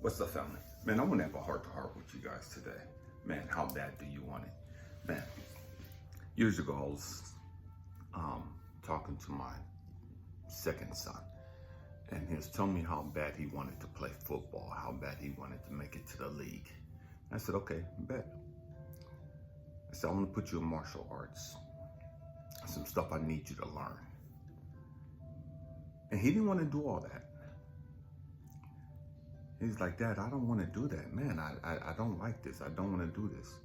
What's up, family? Man, I want to have a heart-to-heart with you guys today. Man, how bad do you want it? Man, years ago, I was talking to my second son, and he was telling me how bad he wanted to play football, how bad he wanted to make it to the league. I said, okay, bet. I said, I want to put you in martial arts. Some stuff I need you to learn. And he didn't want to do all that. He's like, Dad, I don't want to do that. Man, I don't like this. I don't want to do this.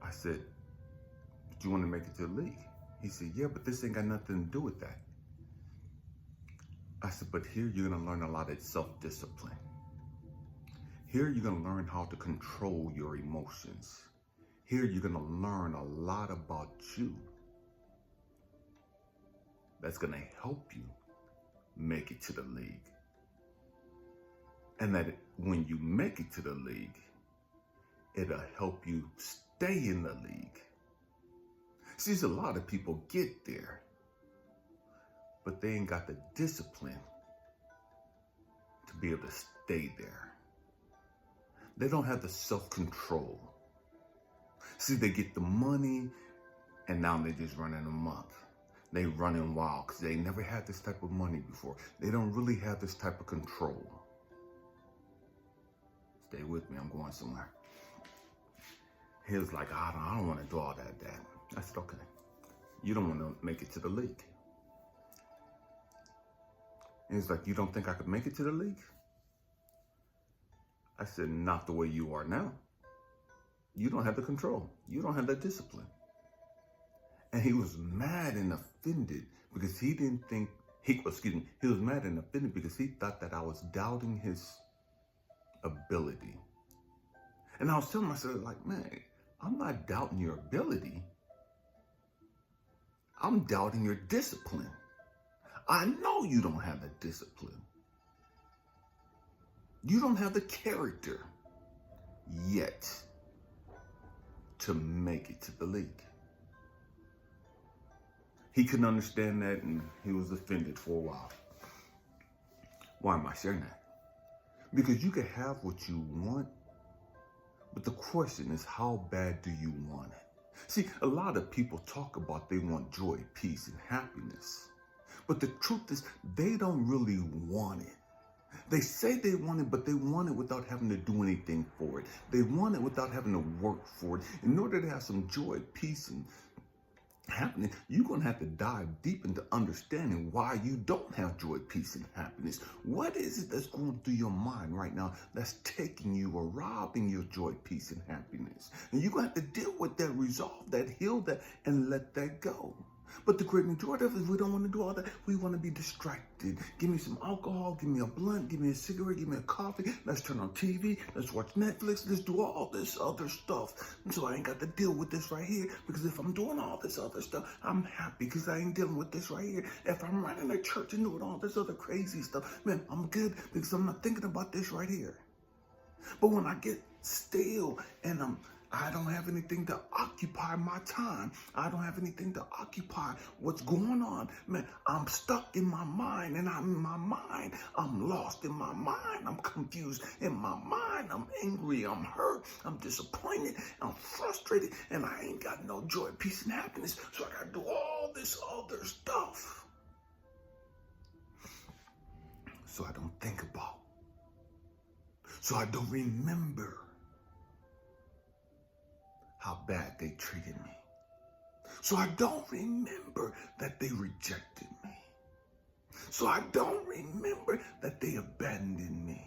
I said, do you want to make it to the league? He said, yeah, but this ain't got nothing to do with that. I said, but here you're going to learn a lot of self-discipline. Here you're going to learn how to control your emotions. Here you're going to learn a lot about you that's going to help you make it to the league. And that when you make it to the league, it'll help you stay in the league. See, a lot of people get there, but they ain't got the discipline to be able to stay there. They don't have the self-control. See, they get the money, and now they're just running amok. They running wild because they never had this type of money before. They don't really have this type of control. Stay with me, I'm going somewhere. He was like, I don't want to do all that, Dad. I said, okay, you don't want to make it to the league. And he's like, you don't think I could make it to the league? I said, not the way you are now. You don't have the control. You don't have the discipline. And he was mad and offended because he didn't think, he was mad and offended because he thought that I was doubting his ability. And I was telling myself, like, man, I'm not doubting your ability. I'm doubting your discipline. I know you don't have the discipline. You don't have the character yet to make it to the league. He couldn't understand that, and he was offended for a while. Why am I sharing that? Because you can have what you want, but the question is, how bad do you want it? See, a lot of people talk about they want joy, peace, and happiness. But the truth is, they don't really want it. They say they want it, but they want it without having to do anything for it. They want it without having to work for it. In order to have some joy, peace, and happiness, you're going to have to dive deep into understanding why you don't have joy, peace, and happiness. What is it that's going through your mind right now that's taking you or robbing your joy, peace, and happiness? And you're going to have to deal with that, resolve that, heal that, and let that go. But the great majority of us, we don't want to do all that. We want to be distracted. Give me some alcohol, give me a blunt, give me a cigarette, give me a coffee. Let's turn on TV. Let's watch Netflix. Let's do all this other stuff. And so I ain't got to deal with this right here. Because if I'm doing all this other stuff, I'm happy because I ain't dealing with this right here. If I'm running a church and doing all this other crazy stuff, man, I'm good because I'm not thinking about this right here. But when I get still and I don't have anything to occupy my time. I don't have anything to occupy what's going on. Man, I'm stuck in my mind, and I'm in my mind. I'm lost in my mind. I'm confused in my mind. I'm angry. I'm hurt. I'm disappointed. I'm frustrated, and I ain't got no joy, peace, and happiness. So I got to do all this other stuff. So I don't think about. So I don't remember how bad they treated me. So I don't remember that they rejected me. So I don't remember that they abandoned me.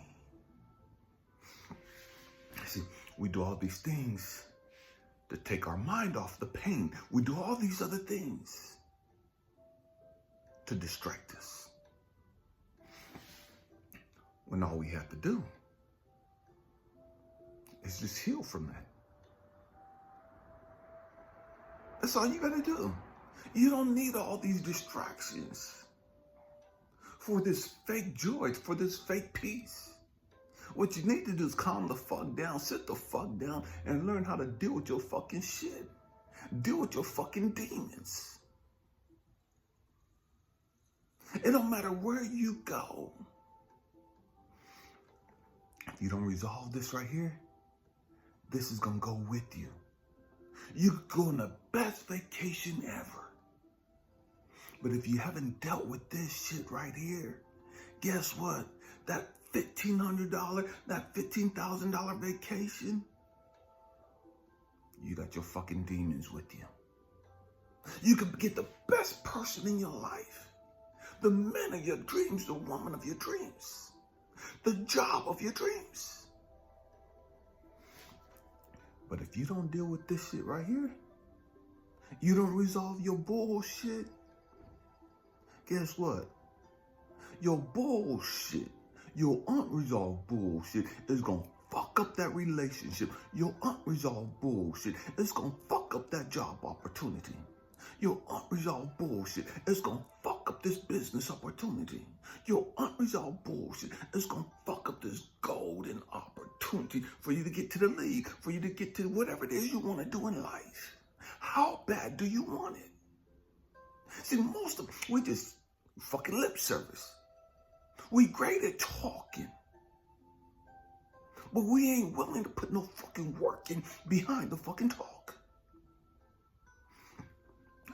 See, we do all these things to take our mind off the pain. We do all these other things to distract us. When all we have to do is just heal from that. That's all you gotta do. You don't need all these distractions for this fake joy, for this fake peace. What you need to do is calm the fuck down, sit the fuck down, and learn how to deal with your fucking shit. Deal with your fucking demons. It don't matter where you go. if you don't resolve this right here, this is going to go with you. You go on the best vacation ever. But if you haven't dealt with this shit right here, guess what? That $1,500, that $15,000 vacation, you got your fucking demons with you. You could get the best person in your life, the man of your dreams, the woman of your dreams, the job of your dreams. But if you don't deal with this shit right here, you don't resolve your bullshit, guess what? Your bullshit, your unresolved bullshit is going to fuck up that relationship. Your unresolved bullshit is going to fuck up that job opportunity. Your unresolved bullshit is going to fuck up this business opportunity. Your unresolved bullshit is going to fuck up this golden opportunity for you to get to the league, for you to get to whatever it is you want to do in life. How bad do you want it? See, most of we just fucking lip service. We great at talking, but we ain't willing to put no fucking work in behind the fucking talk.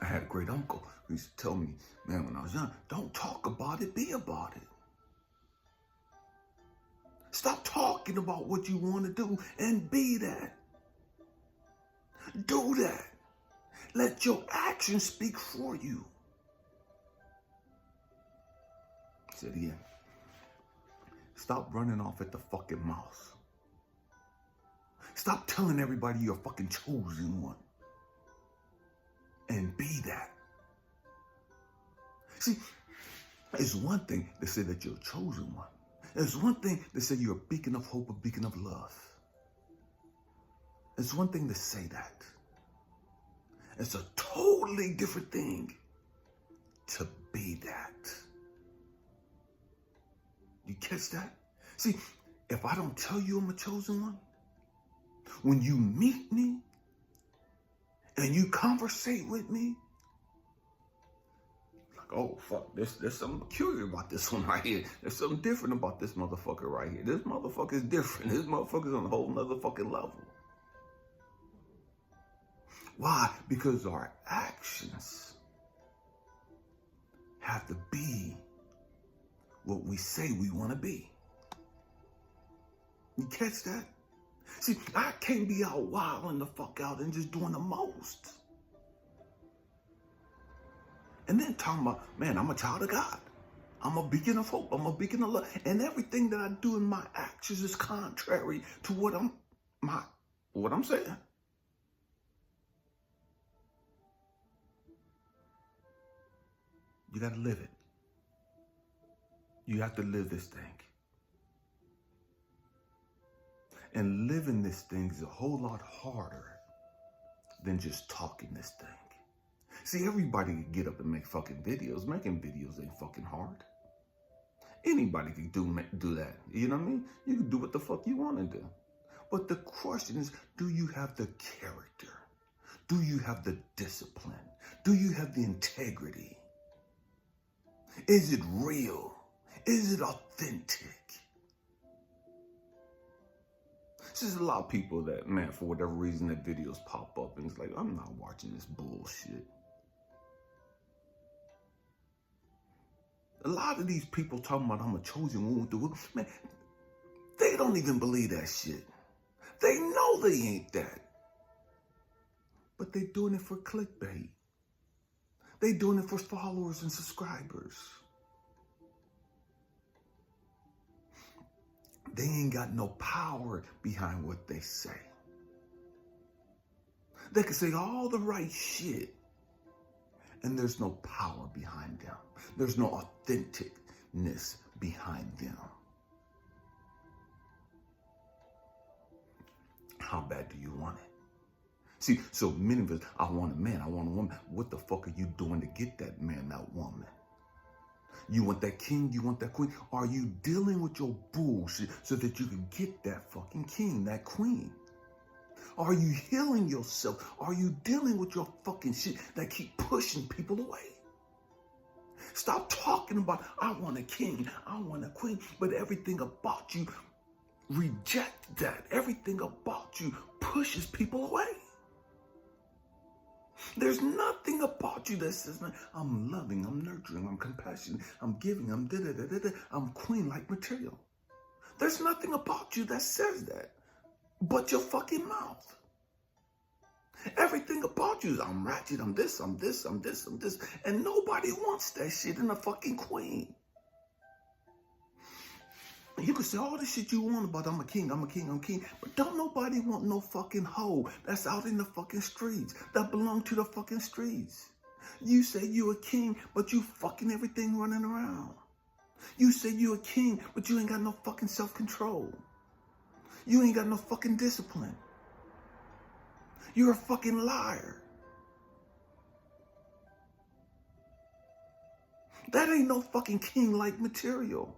I had a great uncle who used to tell me, man, when I was young, don't talk about it, be about it. Stop talking about what you want to do and be that. Do that. Let your actions speak for you. I said again, stop running off at the fucking mouth. Stop telling everybody you're a fucking chosen one. And be that. See, it's one thing to say that you're a chosen one. It's one thing to say you're a beacon of hope, a beacon of love. It's one thing to say that. It's a totally different thing to be that. You catch that? See, if I don't tell you I'm a chosen one, when you meet me and you conversate with me, like, oh, fuck, there's something peculiar about this one right here. There's something different about this motherfucker right here. This motherfucker is different. This motherfucker's on a whole nother fucking level. Why? Because our actions have to be what we say we want to be. You catch that? See, I can't be out wilding the fuck out and just doing the most. And then talking about, man, I'm a child of God. I'm a beacon of hope. I'm a beacon of love. And everything that I do in my actions is contrary to what I'm saying. You got to live it. You have to live this thing. And living this thing is a whole lot harder than just talking this thing. See, everybody can get up and make fucking videos. Making videos ain't fucking hard. Anybody can do that. You know what I mean? You can do what the fuck you want to do. But the question is, do you have the character? Do you have the discipline? Do you have the integrity? Is it real? Is it authentic? There's a lot of people that, man, for whatever reason, that videos pop up and it's like, I'm not watching this bullshit. A lot of these people talking about I'm a chosen one, man, they don't even believe that shit. They know they ain't that. But they doing it for clickbait. They doing it for followers and subscribers. They ain't got no power behind what they say. They can say all the right shit, and there's no power behind them. There's no authenticness behind them. How bad do you want it? See, so many of us, I want a man, I want a woman. What the fuck are you doing to get that man, that woman? You want that king? You want that queen? Are you dealing with your bullshit so that you can get that fucking king, that queen? Are you healing yourself? Are you dealing with your fucking shit that keep pushing people away? Stop talking about, I want a king, I want a queen, but everything about you reject that. Everything about you pushes people away. There's nothing about you that says, I'm loving, I'm nurturing, I'm compassionate, I'm giving, I'm da-da-da-da-da, I'm queen-like material. There's nothing about you that says that but your fucking mouth. Everything about you is, I'm ratchet, I'm this, I'm this, I'm this, I'm this. And nobody wants that shit in a fucking queen. You can say all the shit you want about I'm a king, I'm a king, I'm a king. But don't nobody want no fucking hoe that's out in the fucking streets, that belong to the fucking streets. You say you a king, but you fucking everything running around. You say you a king, but you ain't got no fucking self-control. You ain't got no fucking discipline. You're a fucking liar. That ain't no fucking king-like material.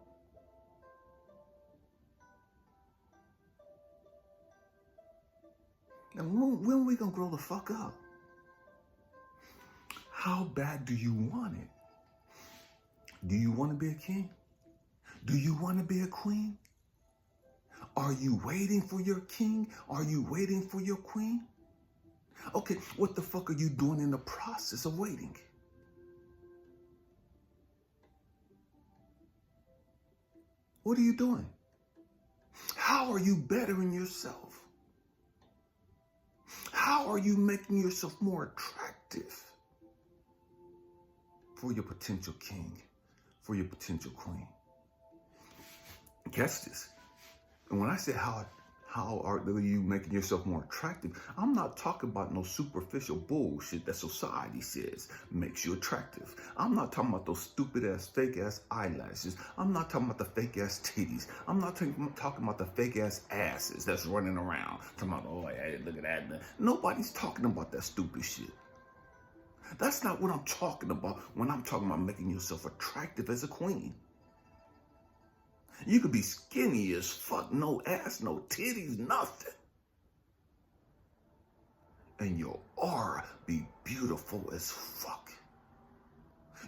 And when are we gonna grow the fuck up? How bad do you want it? Do you want to be a king? Do you want to be a queen? Are you waiting for your king? Are you waiting for your queen? Okay, what the fuck are you doing in the process of waiting? What are you doing? How are you bettering yourself? How are you making yourself more attractive for your potential king, for your potential queen? Catch this. And when I say how are you making yourself more attractive, I'm not talking about no superficial bullshit that society says makes you attractive. I'm not talking about those stupid ass, fake ass eyelashes. I'm not talking about the fake ass titties. I'm not talking about the fake ass asses that's running around. Talking about, oh, hey, look at that. Nobody's talking about that stupid shit. That's not what I'm talking about when I'm talking about making yourself attractive as a queen. You could be skinny as fuck, no ass, no titties, nothing. And your aura be beautiful as fuck.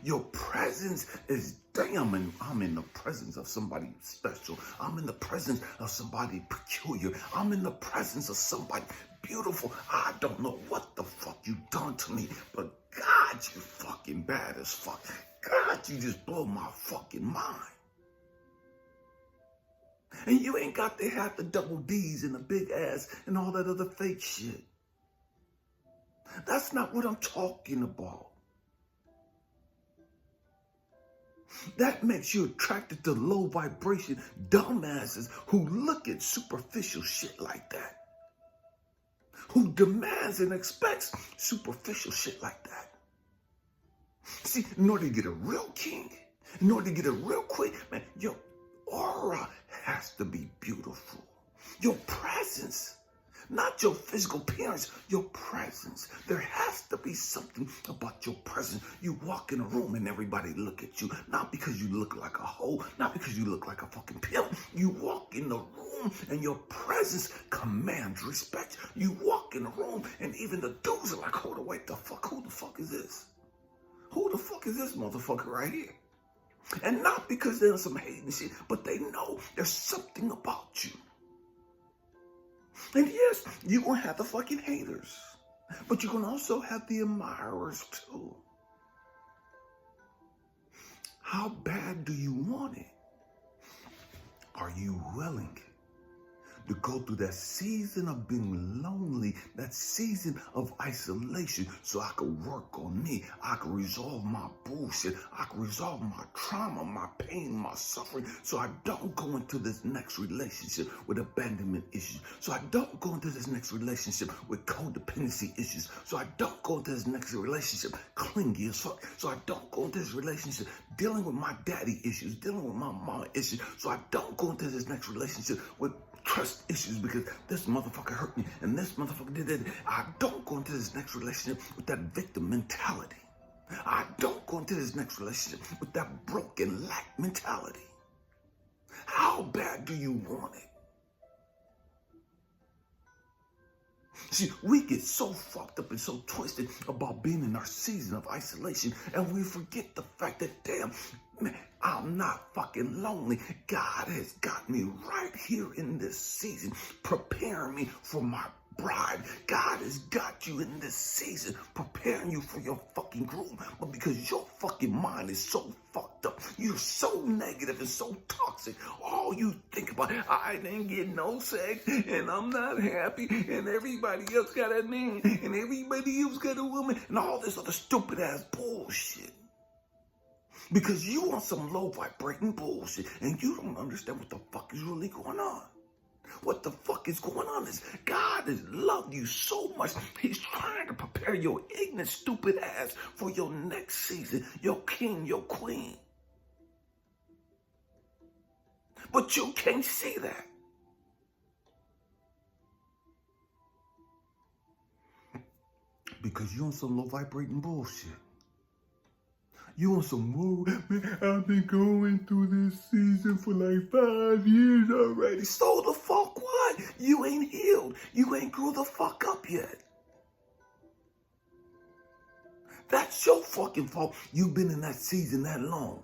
Your presence is, damn, and I'm in the presence of somebody special. I'm in the presence of somebody peculiar. I'm in the presence of somebody beautiful. I don't know what the fuck you done to me, but God, you fucking bad as fuck. God, you just blow my fucking mind. And you ain't got to have the double D's and the big ass and all that other fake shit. That's not what I'm talking about. That makes you attracted to low vibration dumbasses who look at superficial shit like that. Who demands and expects superficial shit like that. See, in order to get a real king, in order to get a real queen, man, your aura has to be beautiful. Your presence, not your physical appearance, your presence. There has to be something about your presence. You walk in a room and everybody look at you, not because you look like a hoe, not because you look like a fucking pimp. You walk in the room and your presence commands respect. You walk in the room and even the dudes are like, hold on, wait, the fuck, who the fuck is this? Who the fuck is this motherfucker right here? And not because there's some hating shit, but they know there's something about you. And yes, you're going to have the fucking haters, but you're going to also have the admirers too. How bad do you want it? Are you willing to go through that season of being lonely, that season of isolation, so I could work on me, I could resolve my bullshit, I could resolve my trauma, my pain, my suffering, so I don't go into this next relationship with abandonment issues, so I don't go into this next relationship with codependency issues, so I don't go into this next relationship clingy as fuck, so I don't go into this relationship dealing with my daddy issues, dealing with my mama issues, so I don't go into this next relationship with trust issues because this motherfucker hurt me and this motherfucker did it. I don't go into this next relationship with that victim mentality. I don't go into this next relationship with that broken lack mentality. How bad do you want it? See, we get so fucked up and so twisted about being in our season of isolation, and we forget the fact that, damn, man, I'm not fucking lonely. God has got me right here in this season, preparing me for my bride. God has got you in this season, preparing you for your fucking groom. But because your fucking mind is so fucked up, you're so negative and so toxic, all you think about, I didn't get no sex, and I'm not happy, and everybody else got a man, and everybody else got a woman, and all this other stupid ass bullshit. Because you want some low vibrating bullshit, and you don't understand what the fuck is really going on. What the fuck is going on is God has loved you so much. He's trying to prepare your ignorant, stupid ass for your next season, your king, your queen. But you can't see that. Because you on some low vibrating bullshit. You want some more? Man, I've been going through this season for like 5 years already. So the fuck what? You ain't healed. You ain't grew the fuck up yet. That's your fucking fault. You've been in that season that long.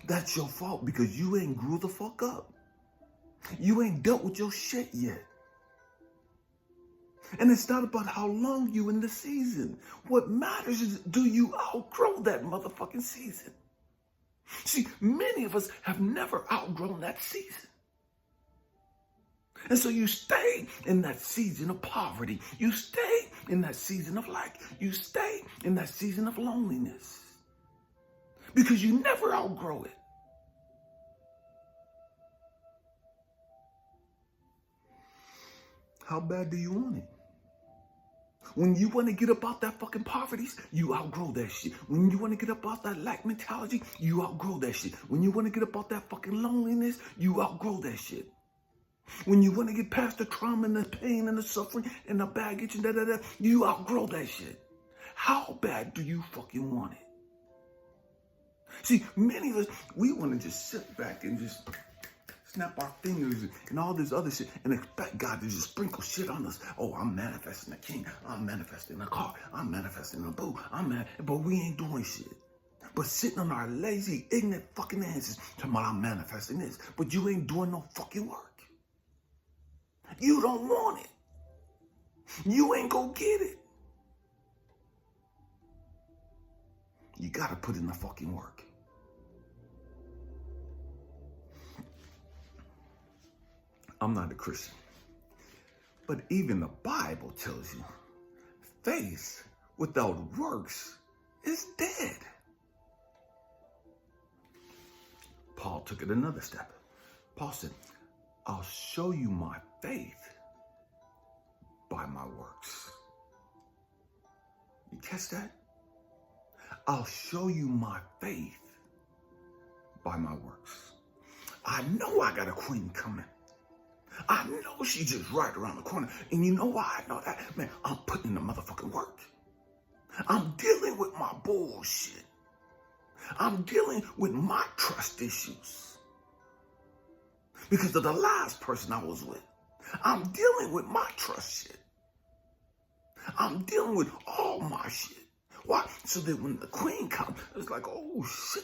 That's your fault because you ain't grew the fuck up. You ain't dealt with your shit yet. And it's not about how long you in the season. What matters is, do you outgrow that motherfucking season? See, many of us have never outgrown that season. And so you stay in that season of poverty. You stay in that season of lack. You stay in that season of loneliness. Because you never outgrow it. How bad do you want it? When you want to get up out that fucking poverty, you outgrow that shit. When you want to get up out that lack mentality, you outgrow that shit. When you want to get up out that fucking loneliness, you outgrow that shit. When you want to get past the trauma and the pain and the suffering and the baggage and da-da-da, you outgrow that shit. How bad do you fucking want it? See, many of us, we want to just sit back and just snap our fingers and all this other shit and expect God to just sprinkle shit on us. Oh, I'm manifesting a king. I'm manifesting a car. I'm manifesting a boo. But we ain't doing shit. But sitting on our lazy, ignorant fucking asses talking about I'm manifesting this. But you ain't doing no fucking work. You don't want it. You ain't gonna get it. You gotta put in the fucking work. I'm not a Christian. But even the Bible tells you faith without works is dead. Paul took it another step. Paul said, I'll show you my faith by my works. You catch that? I'll show you my faith by my works. I know I got a queen coming. I know she's just right around the corner. And you know why I know that? Man, I'm putting in the motherfucking work. I'm dealing with my bullshit. I'm dealing with my trust issues. Because of the last person I was with. I'm dealing with my trust shit. I'm dealing with all my shit. Why? So that when the queen comes, it's like, oh shit,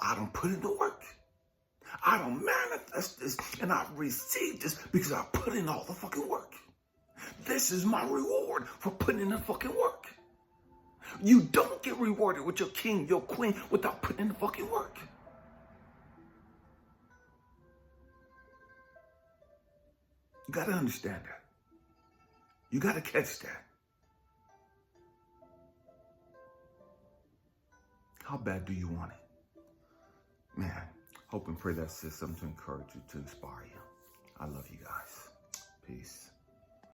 I don't put in the work. I don't manifest this, and I received this because I put in all the fucking work. This is my reward for putting in the fucking work. You don't get rewarded with your king, your queen, without putting in the fucking work. You got to understand that. You got to catch that. How bad do you want it? Man, hope and pray that says something to encourage you, to inspire you. I love you guys. Peace.